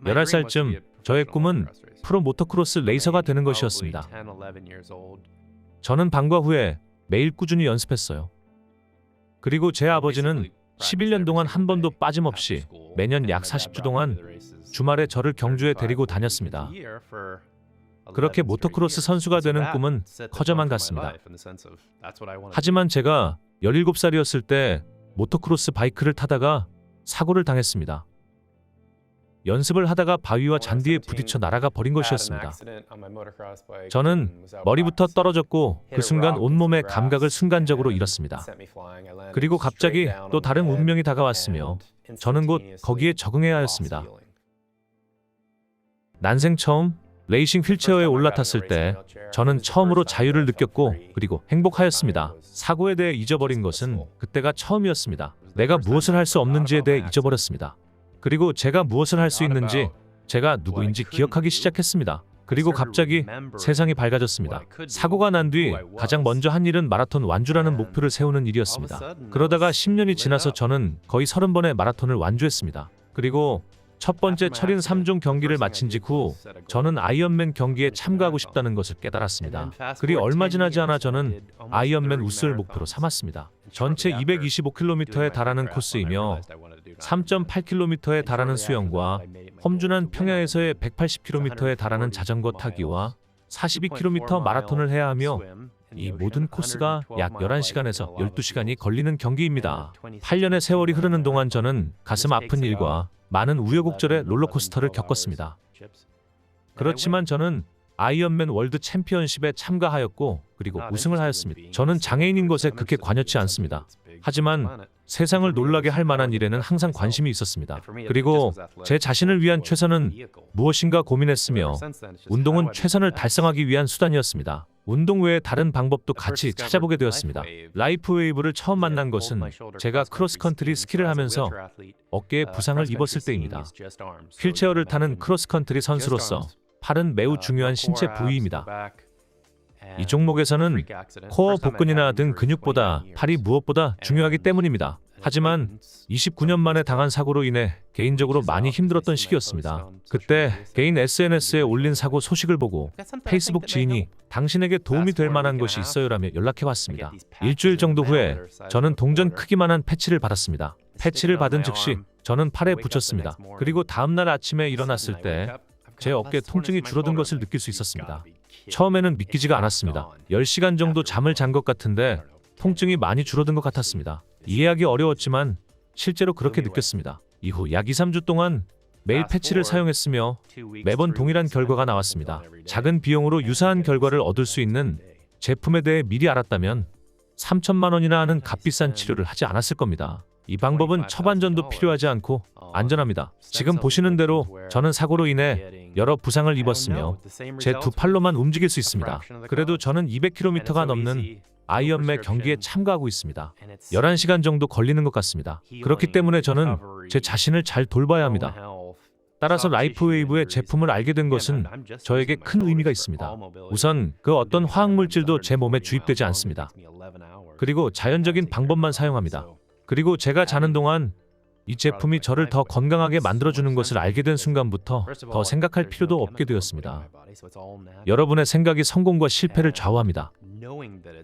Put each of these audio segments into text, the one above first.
열한 살쯤 저의 꿈은 프로 모터크로스 레이서가 되는 것이었습니다. 저는 방과 후에 매일 꾸준히 연습했어요. 그리고 제 아버지는 11년 동안 한 번도 빠짐없이 매년 약 40주 동안 주말에 저를 경주에 데리고 다녔습니다. 그렇게 모터크로스 선수가 되는 꿈은 커져만 갔습니다. 하지만 제가 17살이었을 때 모터크로스 바이크를 타다가 사고를 당했습니다. 연습을 하다가 바위와 잔디에 부딪혀 날아가 버린 것이었습니다. 저는 머리부터 떨어졌고 그 순간 온몸의 감각을 순간적으로 잃었습니다. 그리고 갑자기 또 다른 운명이 다가왔으며 저는 곧 거기에 적응해야 하였습니다. 난생 처음 레이싱 휠체어에 올라탔을 때 저는 처음으로 자유를 느꼈고 그리고 행복하였습니다. 사고에 대해 잊어버린 것은 그때가 처음이었습니다. 내가 무엇을 할 수 없는지에 대해 잊어버렸습니다. 그리고 제가 무엇을 할 수 있는지, 제가 누구인지 기억하기 시작했습니다. 그리고 갑자기 세상이 밝아졌습니다. 사고가 난 뒤 가장 먼저 한 일은 마라톤 완주라는 목표를 세우는 일이었습니다. 그러다가 10년이 지나서 저는 거의 30번의 마라톤을 완주했습니다. 그리고 첫 번째 철인 3종 경기를 마친 직후 저는 아이언맨 경기에 참가하고 싶다는 것을 깨달았습니다. 그리 얼마 지나지 않아 저는 아이언맨 우승을 목표로 삼았습니다. 전체 225km에 달하는 코스이며 3.8km에 달하는 수영과 험준한 평야에서의 180km에 달하는 자전거 타기와 42km 마라톤을 해야 하며 이 모든 코스가 약 11시간에서 12시간이 걸리는 경기입니다. 8년의 세월이 흐르는 동안 저는 가슴 아픈 일과 많은 우여곡절의 롤러코스터를 겪었습니다. 그렇지만 저는 아이언맨 월드 챔피언십에 참가하였고 그리고 우승을 하였습니다. 저는 장애인인 것에 그렇게 관여치 않습니다. 하지만 세상을 놀라게 할 만한 일에는 항상 관심이 있었습니다. 그리고 제 자신을 위한 최선은 무엇인가 고민했으며 운동은 최선을 달성하기 위한 수단이었습니다. 운동 외에 다른 방법도 같이 찾아보게 되었습니다. 라이프웨이브를 처음 만난 것은 제가 크로스컨트리 스키를 하면서 어깨에 부상을 입었을 때입니다. 휠체어를 타는 크로스컨트리 선수로서 팔은 매우 중요한 신체 부위입니다. 이 종목에서는 코어 복근이나 등 근육보다 팔이 무엇보다 중요하기 때문입니다. 하지만 29년 만에 당한 사고로 인해 개인적으로 많이 힘들었던 시기였습니다. 그때 개인 SNS에 올린 사고 소식을 보고 페이스북 지인이 당신에게 도움이 될 만한 것이 있어요라며 연락해왔습니다. 일주일 정도 후에 저는 동전 크기만한 패치를 받았습니다. 패치를 받은 즉시 저는 팔에 붙였습니다. 그리고 다음날 아침에 일어났을 때 제 어깨 통증이 줄어든 것을 느낄 수 있었습니다. 처음에는 믿기지가 않았습니다. 10시간 정도 잠을 잔 것 같은데 통증이 많이 줄어든 것 같았습니다. 이해하기 어려웠지만 실제로 그렇게 느꼈습니다. 이후 약 2, 3주 동안 매일 패치를 사용했으며 매번 동일한 결과가 나왔습니다. 작은 비용으로 유사한 결과를 얻을 수 있는 제품에 대해 미리 알았다면 3천만 원이나 하는 값비싼 치료를 하지 않았을 겁니다. 이 방법은 처반전도 필요하지 않고 안전합니다. 지금 보시는 대로 저는 사고로 인해 여러 부상을 입었으며 제 두 팔로만 움직일 수 있습니다. 그래도 저는 200km가 넘는 아이언맨 경기에 참가하고 있습니다. 11시간 정도 걸리는 것 같습니다. 그렇기 때문에 저는 제 자신을 잘 돌봐야 합니다. 따라서 라이프웨이브의 제품을 알게 된 것은 저에게 큰 의미가 있습니다. 우선 그 어떤 화학물질도 제 몸에 주입되지 않습니다. 그리고 자연적인 방법만 사용합니다. 그리고 제가 자는 동안 이 제품이 저를 더 건강하게 만들어주는 것을 알게 된 순간부터 더 생각할 필요도 없게 되었습니다. 여러분의 생각이 성공과 실패를 좌우합니다.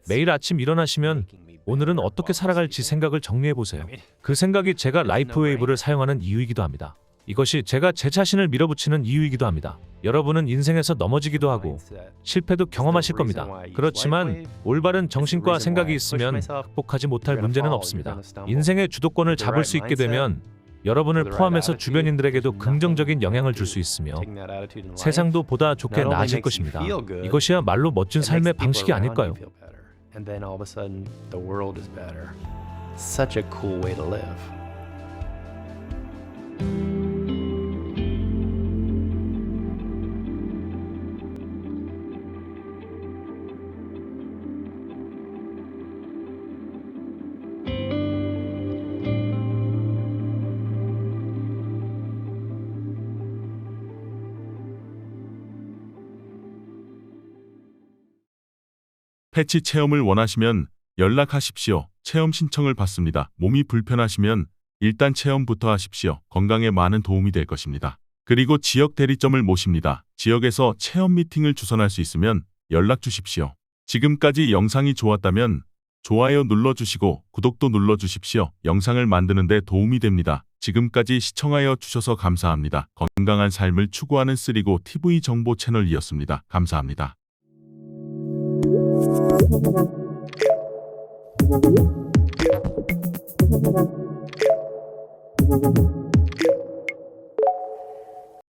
매일 아침 일어나시면 오늘은 어떻게 살아갈지 생각을 정리해보세요. 그 생각이 제가 라이프웨이브를 사용하는 이유이기도 합니다. 이것이 제가 제 자신을 밀어붙이는 이유이기도 합니다. 여러분은 인생에서 넘어지기도 하고 실패도 경험하실 겁니다. 그렇지만 올바른 정신과 생각이 있으면 극복하지 못할 문제는 없습니다. 인생의 주도권을 잡을 수 있게 되면 여러분을 포함해서 주변인들에게도 긍정적인 영향을 줄 수 있으며 세상도 보다 좋게 나아질 것입니다. 이것이야말로 멋진 삶의 방식이 아닐까요? Such a cool way to live. 패치 체험을 원하시면 연락하십시오. 체험 신청을 받습니다. 몸이 불편하시면 일단 체험부터 하십시오. 건강에 많은 도움이 될 것입니다. 그리고 지역 대리점을 모십니다. 지역에서 체험 미팅을 주선할 수 있으면 연락 주십시오. 지금까지 영상이 좋았다면 좋아요 눌러주시고 구독도 눌러주십시오. 영상을 만드는 데 도움이 됩니다. 지금까지 시청하여 주셔서 감사합니다. 건강한 삶을 추구하는 쓰리고 TV 정보 채널이었습니다. 감사합니다. Thank you.